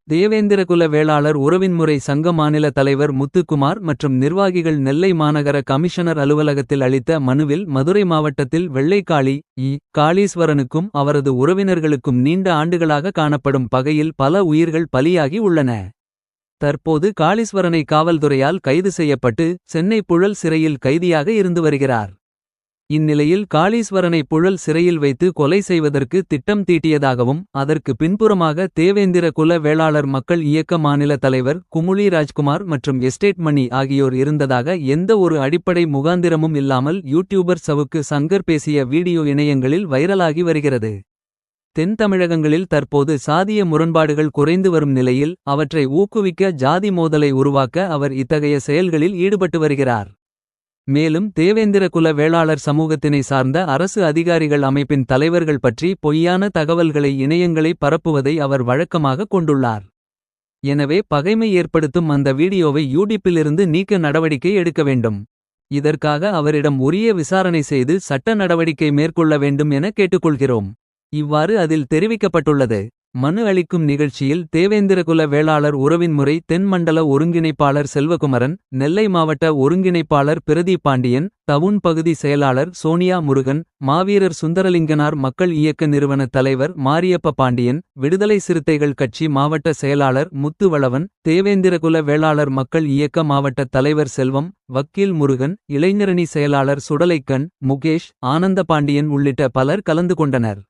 தேவேந்திரகுல வேளாளர் உறவின்முறை சங்க மாநில தலைவர் முத்துக்குமார் மற்றும் நிர்வாகிகள் நெல்லை மாநகர கமிஷனர் அலுவலகத்தில் அளித்த மனுவில் மதுரை மாவட்டத்தில் வெள்ளைக்காளி காளீஸ்வரனுக்கும் அவரது உறவினர்களுக்கும் நீண்ட ஆண்டுகளாக காணப்படும் பகையில் பல உயிர்கள் பலியாகி உள்ளன. தற்போது காளீஸ்வரனை காவல்துறையால் கைது செய்யப்பட்டு சென்னை புழல் சிறையில் கைதியாக இருந்து வருகிறார். இந்நிலையில் காளீஸ்வரனை புழல் சிறையில் வைத்து கொலை செய்வதற்கு திட்டம் தீட்டியதாகவும் அதற்கு பின்புறமாக தேவேந்திர குல வேளாளர் மக்கள் இயக்க மாநில தலைவர் குமுளி ராஜ்குமார் மற்றும் எஸ்டேட் மணி ஆகியோர் இருந்ததாக எந்த ஒரு அடிப்படை முகாந்திரமும் இல்லாமல் யூடியூபர் சவுக்கு சங்கர் பேசிய வீடியோ இணையங்களில் வைரலாகி வருகிறது. தென் தமிழகங்களில் தற்போது சாதிய முரண்பாடுகள் குறைந்து வரும் நிலையில் அவற்றை ஊக்குவிக்க ஜாதி மோதலை உருவாக்க அவர் இத்தகைய செயல்களில் ஈடுபட்டு வருகிறார். மேலும் தேவேந்திர குல வேளாளர் சமூகத்தினை சார்ந்த அரசு அதிகாரிகள் அமைப்பின் தலைவர்கள் பற்றி பொய்யான தகவல்களை இணையங்களை பரப்புவதை அவர் வழக்கமாக கொண்டுள்ளார். எனவே பகைமை ஏற்படுத்தும் அந்த வீடியோவை யூடியூப்பிலிருந்து நீக்க நடவடிக்கை எடுக்க வேண்டும். இதற்காக அவரிடம் உரிய விசாரணை செய்து சட்ட நடவடிக்கை மேற்கொள்ள வேண்டும் என கேட்டுக்கொள்கிறோம். இவ்வாறு அதில் தெரிவிக்கப்பட்டுள்ளது. மனு அளிக்கும் நிகழ்ச்சியில் தேவேந்திரகுல வேளாளர் உறவின்முறை தென் மண்டல ஒருங்கிணைப்பாளர் செல்வகுமரன், நெல்லை மாவட்ட ஒருங்கிணைப்பாளர் பிரதீப் பாண்டியன், டவுன் பகுதி செயலாளர் சோனியா முருகன், மாவீரர் சுந்தரலிங்கனார் மக்கள் இயக்க நிறுவன தலைவர் மாரியப்ப பாண்டியன், விடுதலை சிறுத்தைகள் கட்சி மாவட்ட செயலாளர் முத்துவளவன், தேவேந்திரகுல வேளாளர் மக்கள் இயக்க மாவட்ட தலைவர் செல்வம், வக்கீல் முருகன், இளைஞரணி செயலாளர் சுடலைக்கண், முகேஷ், ஆனந்த பாண்டியன் உள்ளிட்ட பலர் கலந்து கொண்டனர்.